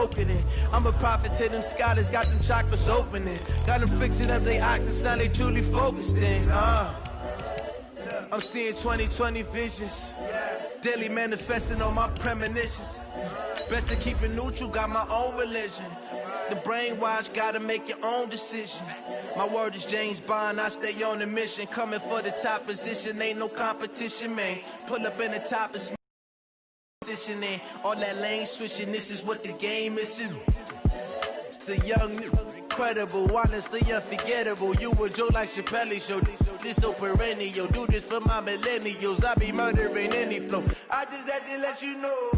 soaking it. I'm a prophet to them scholars, got them chakras opening. Got them fixing up they octaves, now they truly focused in. I'm seeing 2020 visions. Daily manifesting on my premonitions. Best to keep it neutral, got my own religion. The brainwash, gotta make your own decision. My word is James Bond, I stay on the mission. Coming for the top position, ain't no competition, man. Pull up in the top and positioning. All that lane switching, this is what the game is. It's the young, incredible, honestly unforgettable. You were Joe like Chappelle show. This so perennial, do this for my millennials. I be murdering any flow. I just had to let you know.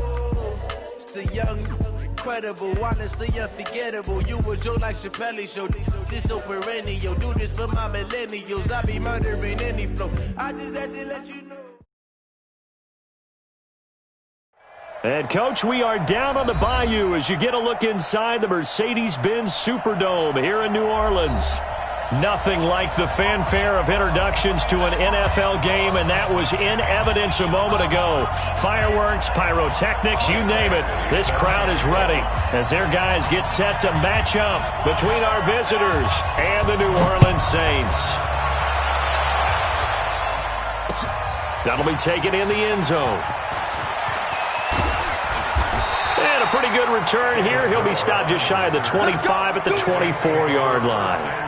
It's the young, incredible, honestly unforgettable. You were Joe like Chappelle show. This so perennial, do this for my millennials. I be murdering any flow. I just had to let you know. And, Coach, we are down on the bayou as you get a look inside the Mercedes-Benz Superdome here in New Orleans. Nothing like the fanfare of introductions to an NFL game, and that was in evidence a moment ago. Fireworks, pyrotechnics, you name it. This crowd is ready as their guys get set to match up between our visitors and the New Orleans Saints. That'll be taken in the end zone. And a pretty good return here. He'll be stopped just shy of the 25 at the 24-yard line.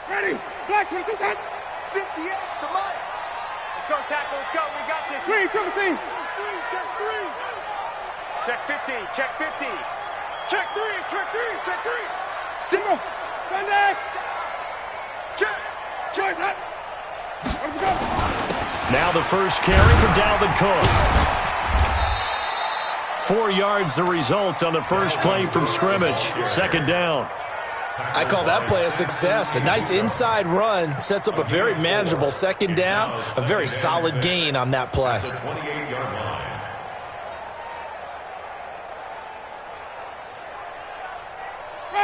Ready, black 22, 58, come on. Let's go, tackle, let's go, we got this. 3, 17. 3, check 3. Check 50, check 50. Check 3, check 3, check 3. Single, Sunday. Check, check that. Let's go. Now the first carry for Dalvin Cook. 4 yards the result on the first play from scrimmage. Second down. I call that play a success. A nice inside run sets up a very manageable second down. A very solid gain on that play.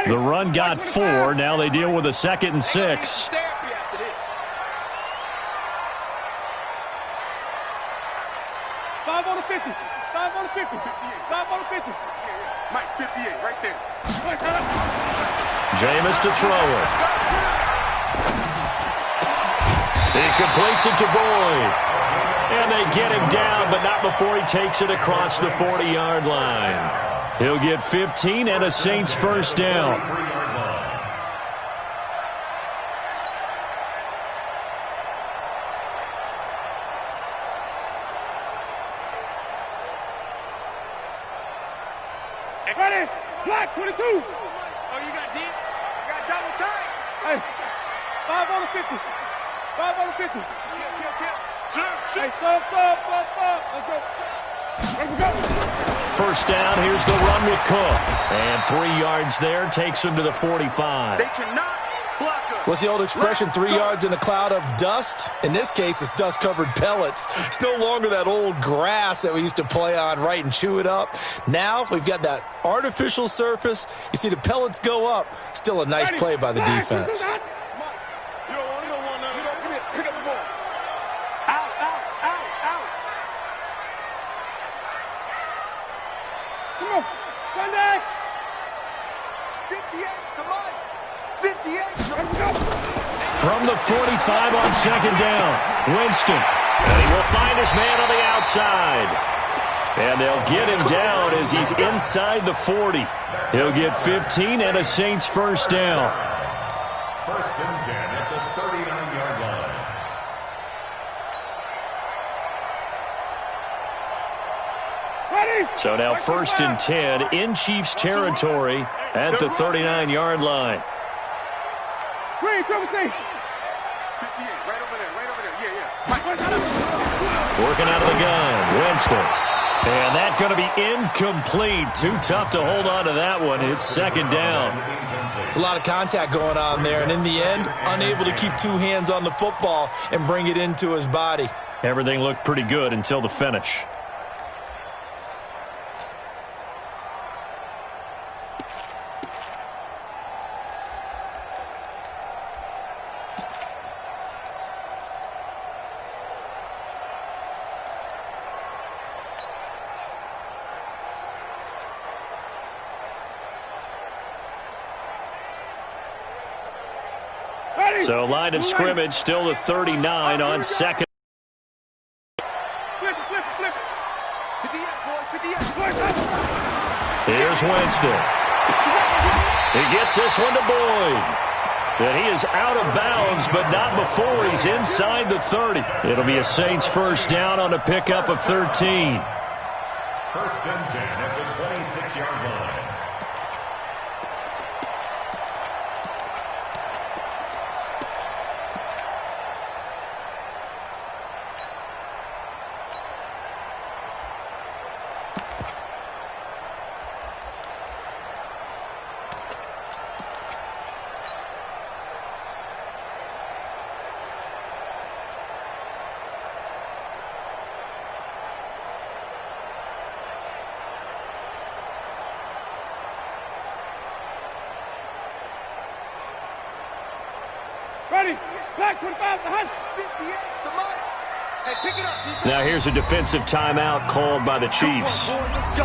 The run got 4. Now they deal with a 2nd and 6. 5 on the 50. 5 on the 50. 5 on the 50. Mike, 58, right there. Jameis to throw it. He completes it to Boyd. And they get him down, but not before he takes it across the 40-yard line. He'll get 15 and a Saints first down. Ready, black 22. Oh, you got deep? You got double time. Hey, 5 on the 50. 5 on the 50. Kill. Hey, stop. Let's go. First down, here's the run with Cook. And 3 yards there, takes him to the 45. They cannot block us. What's the old expression, 3 yards in a cloud of dust? In this case, it's dust-covered pellets. It's no longer that old grass that we used to play on, right, and chew it up. Now we've got that artificial surface. You see the pellets go up. Still a nice play by the defense. From the 45 on second down, Winston. And he will find his man on the outside. And they'll get him down as he's inside the 40. He'll get 15 and a Saints first down. First and 10 at the 39-yard line. Ready? So now first and 10 in Chiefs territory at the 39-yard line. Green, 17. 58, right over there. Yeah. Working out of the gun, Winston. And that's going to be incomplete. Too tough to hold on to that one. It's second down. It's a lot of contact going on there, and in the end, unable to keep two hands on the football and bring it into his body. Everything looked pretty good until the finish. So line of scrimmage still the 39 on second. Here's Winston. He gets this one to Boyd. And he is out of bounds, but not before he's inside the 30. It'll be a Saints first down on a pickup of 13. First and 10 at the 26-yard line. Now here's a defensive timeout called by the Chiefs.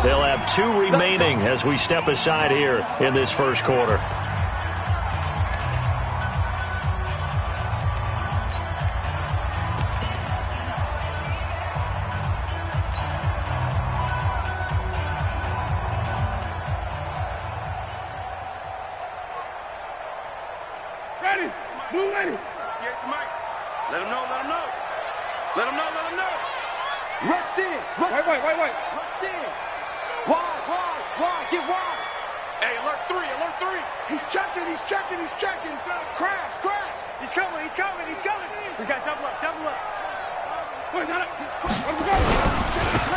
They'll have 2 remaining as we step aside here in this first quarter. Ready, blue ready. Yeah, Mike. Let him know, let him know. Let him know, let him know. Rush in. Rush. Wait. Rush in. Wide. Get wide. Hey, alert 3. He's checking. Crash. He's coming. We got double up. Wait, not up.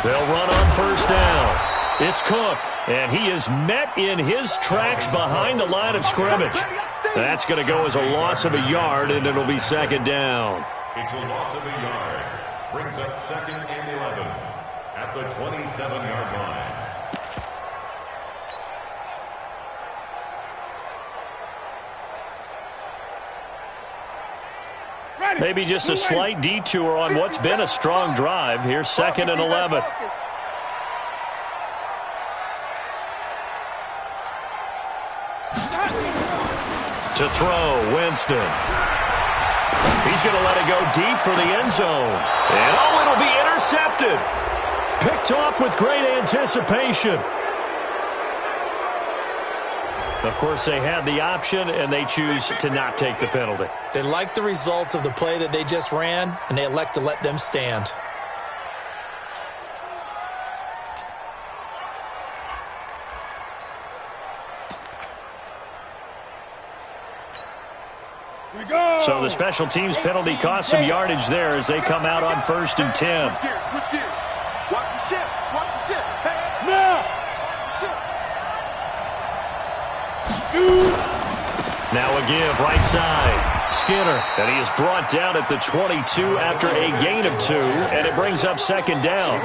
They'll run on first down. It's Cook, and he is met in his tracks behind the line of scrimmage. That's going to go as a loss of a yard, and it'll be second down. It's a loss of a yard. Brings up second and 11 at the 27-yard line. Maybe just a slight detour on what's been a strong drive. Here's second and 11. To throw, Winston. He's going to let it go deep for the end zone. And it'll be intercepted. Picked off with great anticipation. Of course, they had the option, and they choose to not take the penalty. They like the results of the play that they just ran, and they elect to let them stand. So the special teams penalty cost some yardage there as they come out on first and 10. Switch gears. Watch the shift. Hey, now. Now a give right side. Skinner, and he is brought down at the 22 after a gain of 2, and it brings up second down.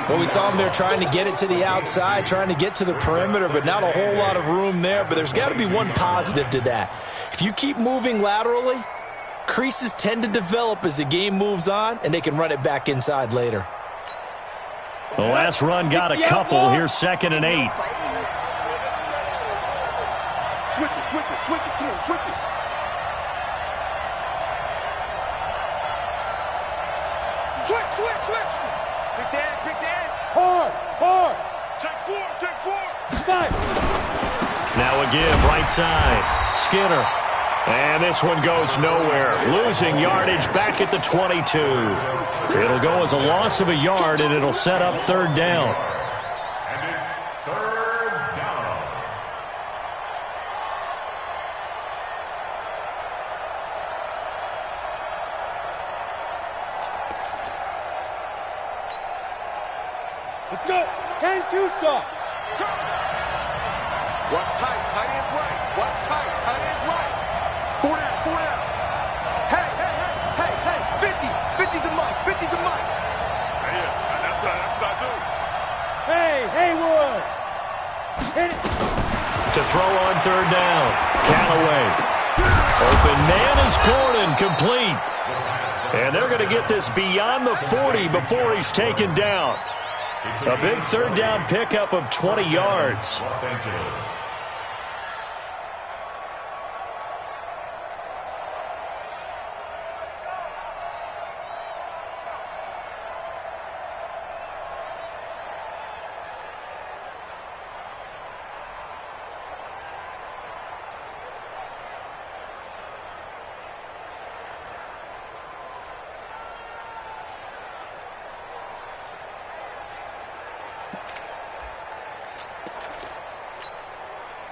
Well, we saw him there trying to get it to the outside, trying to get to the perimeter, but not a whole lot of room there. But there's got to be one positive to that. If you keep moving laterally, creases tend to develop as the game moves on, and they can run it back inside later. The last run got a couple. Here's second and 8. Switch it. Come on, switch it. Switch. Pick the edge. Hard. Take four. Spike. Now a give right side. Skinner. And this one goes nowhere. Losing yardage back at the 22. It'll go as a loss of a yard, and it'll set up third down. And it's third down. too soft. Watch tight, tight ends right. Watch tight, tight ends right. 4 down, 4 down. Hey, 50 to Mike, 50 to Mike. Yeah, that's what I do. Hey, Haywood. Hit it. To throw on third down. Callaway. Open man is Gordon, complete. And they're going to get this beyond the 40 before he's taken down. A big third down pickup of 20 yards. Los Angeles.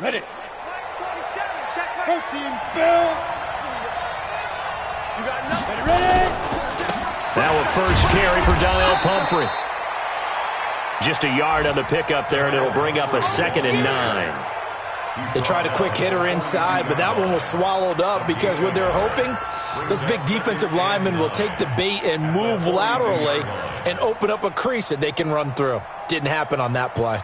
Ready. Coaching spill. You got nothing. Ready. Now a first carry for Donnell Pumphrey. Just a yard on the pickup there, and it'll bring up a 2nd and 9. They tried a quick hitter inside, but that one was swallowed up because what they're hoping, those big defensive linemen will take the bait and move laterally and open up a crease that they can run through. Didn't happen on that play.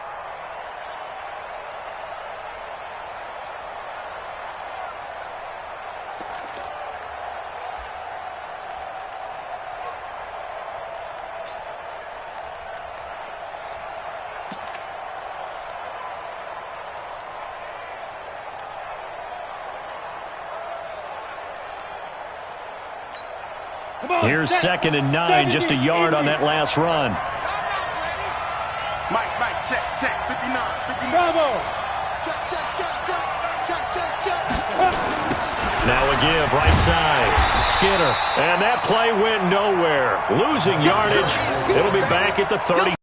Here's 2nd and 9, just a yard on that last run. Mike, check, 59, 59. Bravo. Check. Now a give, right side. Skinner. And that play went nowhere. Losing yardage. It'll be back at the 30.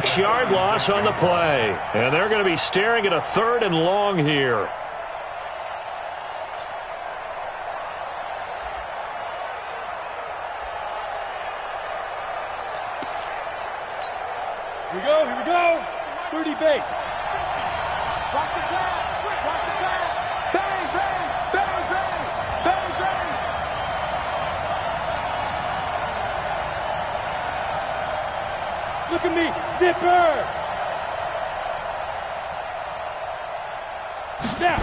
6-yard loss on the play. And they're going to be staring at a 3rd and long here. Here we go. 30 base. Watch the pass. Bang. Look at me. Zipper. Snap.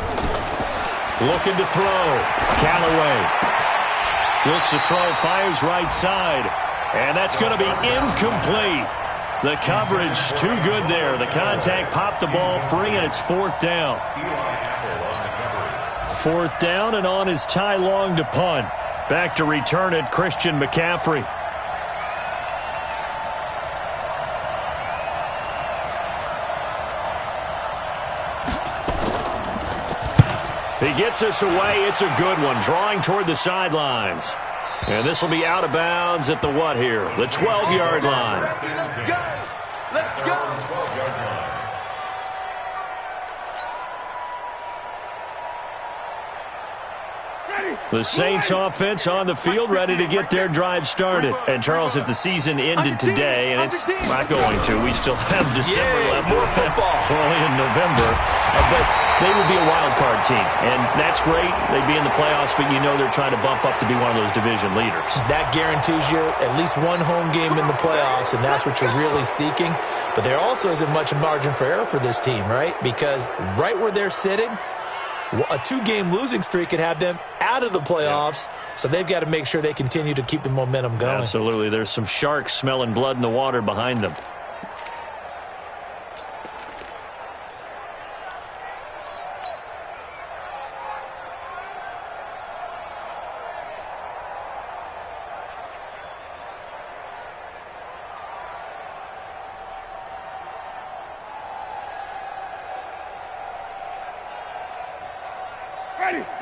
Looking to throw. Callaway. Looks to throw, fires right side. And that's going to be incomplete. The coverage too good there. The contact popped the ball free, and it's 4th down. 4th down, and on is Ty Long to punt. Back to return it, Christian McCaffrey. He gets us away. It's a good one, drawing toward the sidelines. And this will be out of bounds at the what here? The 12-yard line. Let's go. The Saints offense on the field, ready to get their drive started. And, Charles, if the season ended today, and it's not going to, we still have December left. More football. Only in November. But they would be a wild card team. And that's great. They'd be in the playoffs, but you know they're trying to bump up to be one of those division leaders. That guarantees you at least one home game in the playoffs, and that's what you're really seeking. But there also isn't much margin for error for this team, right? Because right where they're sitting, a 2-game losing streak could have them out of the playoffs, so they've got to make sure they continue to keep the momentum going. Absolutely. There's some sharks smelling blood in the water behind them.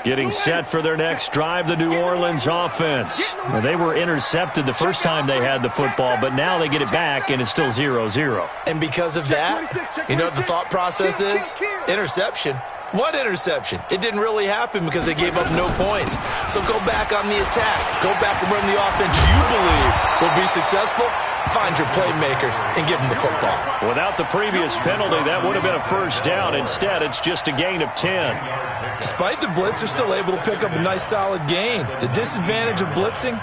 Getting set for their next drive, the New Orleans offense. Well, they were intercepted the first time they had the football, but now they get it back, and it's still 0-0. And because of that, you know what the thought process is? Interception. What interception? It didn't really happen because they gave up no points. So go back on the attack. Go back and run the offense you believe will be successful. Find your playmakers and give them the football. Without the previous penalty, that would have been a first down. Instead, it's just a gain of 10. Despite the blitz, they're still able to pick up a nice, solid gain. The disadvantage of blitzing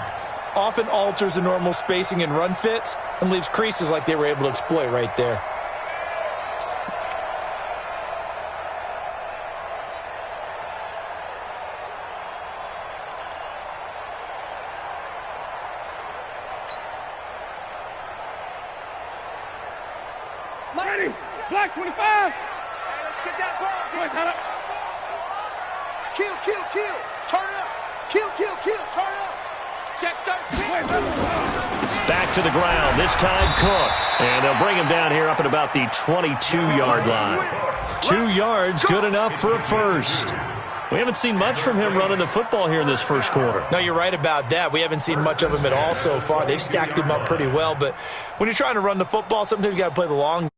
often alters the normal spacing and run fits and leaves creases like they were able to exploit right there. Ready. Black 25. Hey, let's get that ball. Kill, kill, kill. Turn up. Kill, kill, kill. Turn up. Check 13. Back to the ground. This time Cook. And they'll bring him down here up at about the 22-yard line. 2 yards, good enough for a first. We haven't seen much from him running the football here in this first quarter. No, you're right about that. We haven't seen much of him at all so far. They've stacked him up pretty well. But when you're trying to run the football, sometimes you got to play the long